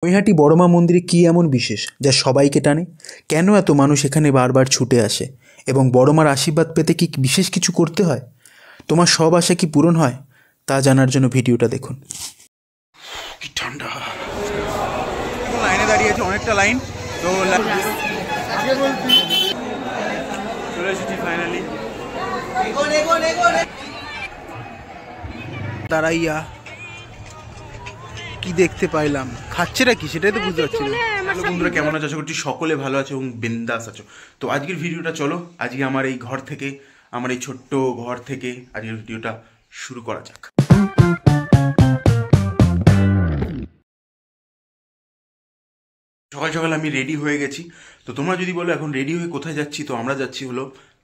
নৈহাটি বড়মা মন্দিরে কী এমন বিশেষ যা সবাইকে টানে? কেন এত মানুষ এখানে বারবার ছুটে আসে? এবং বড়মার আশীর্বাদ পেতে কি বিশেষ কিছু করতে হয়? তোমার সব আশা কি পূরণ হয়? তা জানার জন্য ভিডিওটা দেখুন। কি ঠান্ডা, লাইনে দাঁড়িয়ে আছে, অনেকটা লাইন। তো চলে এসেছি ফাইনালি। দাঁড়াইয়া কি দেখতে পাইলাম, খাচ্ছেটা কি সেটাই তো বুঝতে পারছি না। হ্যালো বন্ধুরা, কেমন আছো? আশা করছি সকলে ভালো আছো এবং বিন্দাস আছো। তো আজকের ভিডিওটা চলো, আজকে আমার এই ঘর থেকে, আমার এই ছোট্ট ঘর থেকে আজকের ভিডিওটা শুরু করা যাক। সকাল সকাল আমি রেডি হয়ে গেছি। তো তোমরা যদি বলো এখন রেডি হয়ে কোথায় যাচ্ছি, তো আমরা যাচ্ছি হলো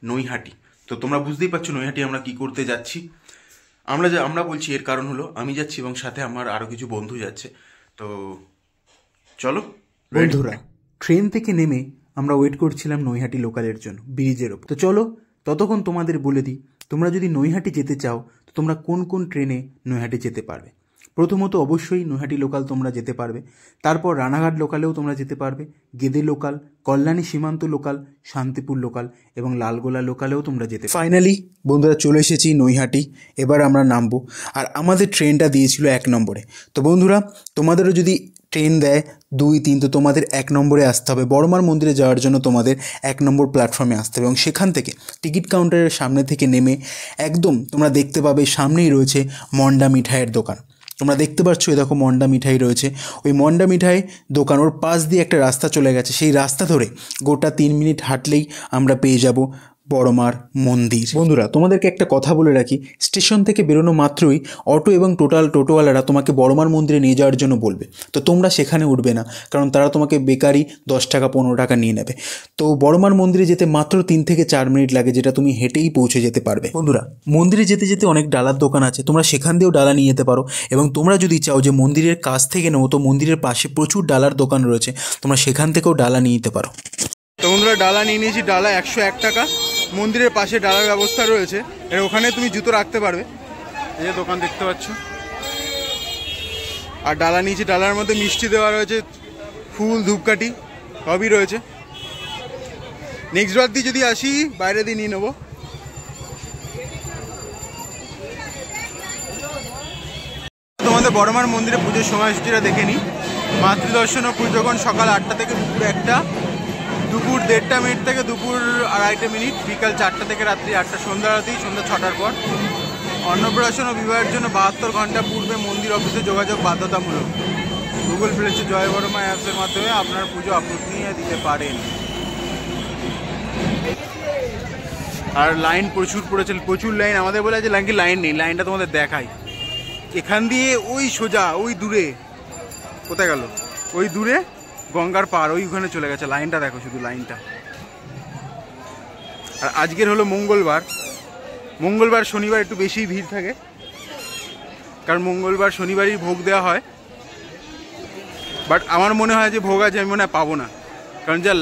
নৈহাটি। তো তোমরা বুঝতেই পারছো নৈহাটি আমরা কি করতে যাচ্ছি। আমরা বলছি এর কারণ হলো আমি যাচ্ছি এবং সাথে আমার আরও কিছু বন্ধু যাচ্ছে। তো চলো বন্ধুরা, ট্রেন থেকে নেমে আমরা ওয়েট করছিলাম নৈহাটি লোকালের জন্য ব্রিজের ওপর। তো চলো ততক্ষণ তোমাদের বলে দিই, তোমরা যদি নৈহাটি যেতে চাও তো তোমরা কোন কোন ট্রেনে নৈহাটি যেতে পারবে। প্রথমত অবশ্যই নৈহাটি লোকাল তোমরা যেতে পারবে, তারপর রানাঘাট লোকালেও তোমরা যেতে পারবে, গেদে লোকাল, কল্যাণী সীমান্ত লোকাল, শান্তিপুর লোকাল এবং লালগোলা লোকালেও তোমরা যেতে। ফাইনালি বন্ধুরা চলে এসেছি নৈহাটি, এবার আমরা নামবো। আর আমাদের ট্রেনটা দিয়েছিল 1 নম্বরে। তো বন্ধুরা, তোমাদেরও যদি ট্রেন দেয় 2, 3, তো তোমাদের 1 নম্বরে আসতে হবে। বড়মার মন্দিরে যাওয়ার জন্য তোমাদের 1 নম্বর প্ল্যাটফর্মে আসতে হবে এবং সেখান থেকে টিকিট কাউন্টারের সামনে থেকে নেমে একদম তোমরা দেখতে পাবে সামনেই রয়েছে মন্ডা মিঠাইয়ের দোকান। তোমরা দেখতে পাচ্ছ এই দেখো মন্ডা মিঠাই রয়েছে। ওই মন্ডা মিঠাই দোকান, ওর পাশ দিয়ে একটা রাস্তা চলে গেছে, সেই রাস্তা ধরে গোটা 3 মিনিট হাঁটলেই আমরা পেয়ে যাব বড়মার মন্দির। বন্ধুরা, তোমাদেরকে একটা কথা বলে রাখি, স্টেশন থেকে বেরোনো মাত্রই অটো এবং টোটোওয়ালারা তোমাকে বড়মার মন্দিরে নিয়ে যাওয়ার জন্য বলবে। তো তোমরা সেখানে উঠবে না, কারণ তারা তোমাকে বেকারি 10 টাকা 15 টাকা নিয়ে নেবে। তো বড়মার মন্দিরে যেতে মাত্র 3 থেকে 4 মিনিট লাগে, যেটা তুমি হেঁটেই পৌঁছে যেতে পারবে। বন্ধুরা, মন্দিরে যেতে যেতে অনেক ডালার দোকান আছে, তোমরা সেখান দিয়েও ডালা নিয়ে যেতে পারো। এবং তোমরা যদি চাও যে মন্দিরের কাছ থেকে নেবো, তো মন্দিরের পাশে প্রচুর ডালার দোকান রয়েছে, তোমরা সেখান থেকেও ডালা নিয়ে নিতে পারো। তো বন্ধুরা, ডালা নিয়ে নিয়েছি, ডালা 101 টাকা। মন্দিরের পাশে ডালার ব্যবস্থা রয়েছে, এর ওখানে তুমি জুতো রাখতে পারবে। এই যে দোকান দেখতে পাচ্ছ। আর ডালা নিয়েছি, ডালার মধ্যে মিষ্টি দেওয়া রয়েছে, ফুল, ধূপকাঠি সবই রয়েছে। নেক্সট বার দিয়ে যদি আসি বাইরে দিয়ে নিয়ে নেবো। তোমাদের বড়মার মন্দিরে পুজোর সময়সূচিটা দেখে নিই। মাতৃদর্শন ও পুজোগণ সকাল 8টা থেকে দুপুর 1টা, দুপুর 1:30 মিনিট থেকে দুপুর 2:30 মিনিট, বিকাল 4টা থেকে রাত্রি 8টা, সন্ধ্যা 6টার পর। অন্নপ্রাশন ও বিবাহের জন্য 72 ঘন্টা পূর্বে মন্দির অফিসে যোগাযোগ বাধ্যতামূলক। গুগল প্লে স্টোর জয় বড়মা অ্যাপসের মাধ্যমে আপনার পুজো আপলোড নিয়ে দিতে পারেন। আর লাইন প্রচুর পড়েছে, প্রচুর লাইন। আমাদের বলে যে নাকি লাইন নেই, লাইনটা তোমাদের দেখাই। এখান দিয়ে ওই সোজা ওই দূরে, কোথায় গেল ওই দূরে গঙ্গার পার, ওইখানে চলে গেছে। লাইনটা দেখো, শুধু লাইনটা। আর আজকের হলো মঙ্গলবার শনিবার একটু বেশি ভিড় থাকে, কারণ মঙ্গলবার শনিবারই ভোগ দেওয়া হয়। বাট আমার মনে হয় যে ভোগ আজ আমি মনে হয় পাবো না, কারণ যা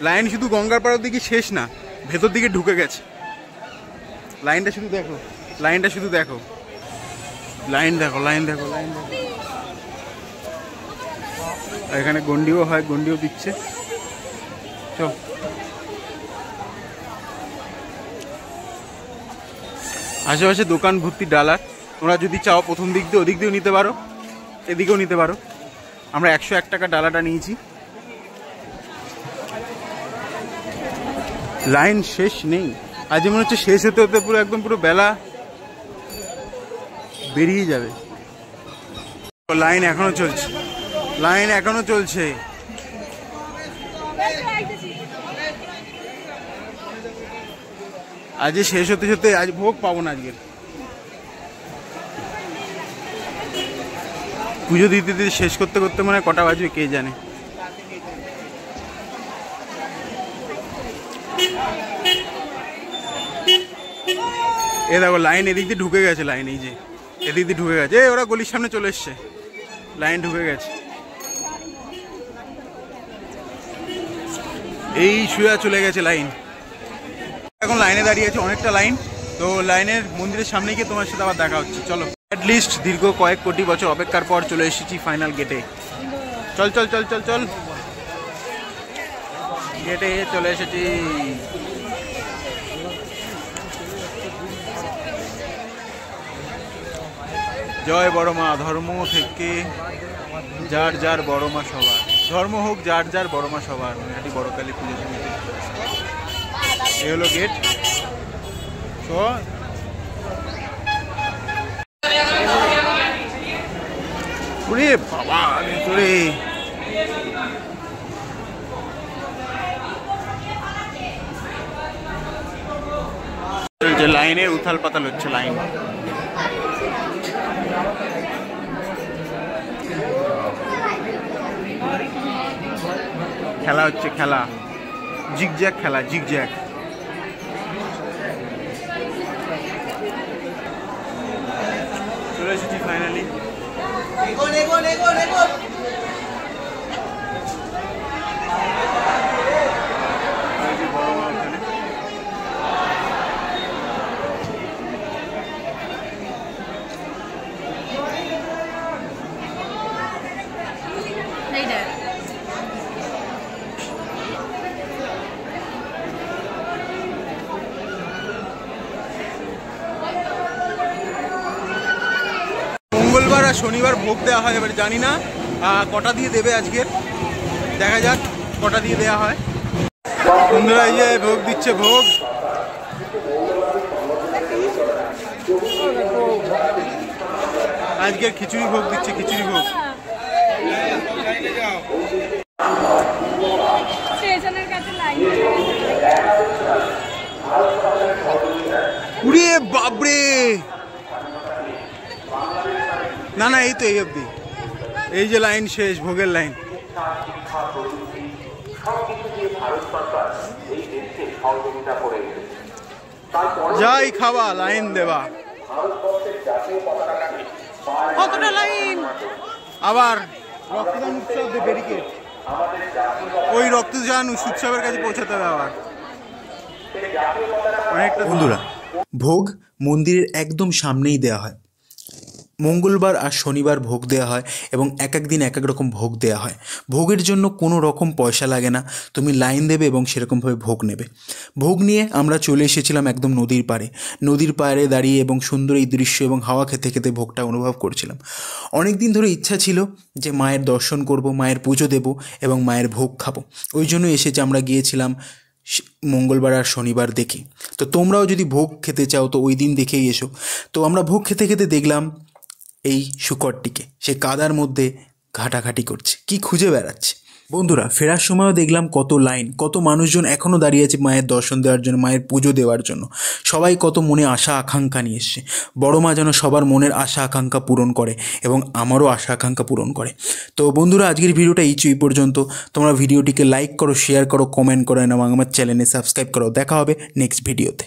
লাইন শুধু গঙ্গার পাড়ের দিকে শেষ না, ভেতর দিকে ঢুকে গেছে। লাইনটা শুধু দেখো, লাইন দেখো। এখানে গন্ডিও হয়, গন্ডিও দিচ্ছে। চল, আশেপাশে দোকান ভর্তি ডালার। তোমরা যদি চাও প্রথম দিক দিয়ে ওদিক দিয়েও নিতে পারো, এদিকেও নিতে পারো। আমরা 101 টাকা ডালাটা নিয়েছি। লাইন শেষ নেই, আজ মনে হচ্ছে শেষ হতে হতে পুরো বেলা বেরিয়ে যাবে। লাইন এখনো চলছে। আজ শেষ হতে আজ ভোগ পাবো না। আজকের পুজো দিতে শেষ করতে মানে কটা বাজবে কে জানে। এ দেখো লাইন এদিক দিয়ে ঢুকে গেছে, লাইন এই যে এদিক দিয়ে ঢুকে গেছে। ওরা গলির সামনে চলে এসছে, লাইন ঢুকে গেছে। এই শুয়ে চলে গেছে লাইন। এখন লাইনে দাঁড়িয়ে আছে, অনেকটা লাইন। তো লাইনের মন্দিরের সামনে গিয়ে তোমার সাথে আবার দেখা হচ্ছে, চলো। অ্যাটলিস্ট দীর্ঘ কয়েক কোটি বছর অপেক্ষার পর চলে এসেছি ফাইনাল গেটে। চল চল চল চল চল, গেটে চলে এসেছি। জয় বড় মা, ধর্ম থেকে যার যার বড় মা সবার, ধর্ম হোক যার যার বড় মা সবার। নৈহাটি বড় কালী পুজো সমিতি, এই হলো গেট। ওরে বাবা, ভিতরে লাইনের উথাল পাতাল হচ্ছে, লাইন। খেলা হচ্ছে, খেলা জিগজ্যাগ খেলা, জিগজ্যাগ। চলে এসেছি ফাইনালি। মঙ্গলবার আর শনিবার ভোগ দেওয়া হয়, এবার জানি না কটা দিয়ে দেবে আজকের, দেখা যাক কটা দিয়ে দেওয়া হয়। বন্ধুরা এই যে ভোগ দিচ্ছে, ভোগ। আজকের খিচুড়ি ভোগ দিচ্ছে, খিচুড়ি ভোগ। উড়ে বাবরে, না না এই তো এই অবধি, এই যে লাইন শেষ, ভোগের লাইন। যাই খাওয়া, লাইন দেওয়া, কতটা লাইন। আবার রক্তদান উৎসব, ব্যারিকেড, ওই রক্তদান উৎসবের কাছে পৌঁছাতে হবে আবার অনেকটা। বন্ধুরা, ভোগ মন্দিরের একদম সামনেই দেওয়া হয়। মঙ্গলবার আর শনিবার ভোগ দেওয়া হয় এবং এক এক দিন এক এক রকম ভোগ দেওয়া হয়। ভোগের জন্য কোনো রকম পয়সা লাগে না, তুমি লাইন দেবে এবং সেরকমভাবে ভোগ নেবে। ভোগ নিয়ে আমরা চলে এসেছিলাম একদম নদীর পাড়ে। নদীর পাড়ে দাঁড়িয়ে এবং সুন্দর এই দৃশ্য এবং হাওয়া খেতে খেতে ভোগটা অনুভব করছিলাম। অনেক দিন ধরে ইচ্ছা ছিল যে মায়ের দর্শন করব, মায়ের পুজো দেব এবং মায়ের ভোগ খাবো। ওই জন্য এসেছে, আমরা গিয়েছিলাম মঙ্গলবার আর শনিবার দেখে। তো তোমরাও যদি ভোগ খেতে চাও তো ওই দিন দেখেই এসো। তো আমরা ভোগ খেতে খেতে দেখলাম এই শূকরটিকে, সে কাদার মধ্যে ঘাটাঘাটি করছে, কি খুঁজে বেড়াচ্ছে। বন্ধুরা, ফেরার সময়ও দেখলাম কত লাইন, কত মানুষজন এখনও দাঁড়িয়ে আছে মায়ের দর্শন দেওয়ার জন্য, মায়ের পুজো দেওয়ার জন্য। সবাই কত মনে আশা আকাঙ্ক্ষা নিয়ে এসছে। বড় মা যেন সবার মনের আশা আকাঙ্ক্ষা পূরণ করে এবং আমারও আশা আকাঙ্ক্ষা পূরণ করে। তো বন্ধুরা, আজকের ভিডিওটা এই পর্যন্ত। তোমরা ভিডিওটিকে লাইক করো, শেয়ার করো, কমেন্ট করো এবং আমার চ্যানেলে সাবস্ক্রাইব করো। দেখা হবে নেক্সট ভিডিওতে।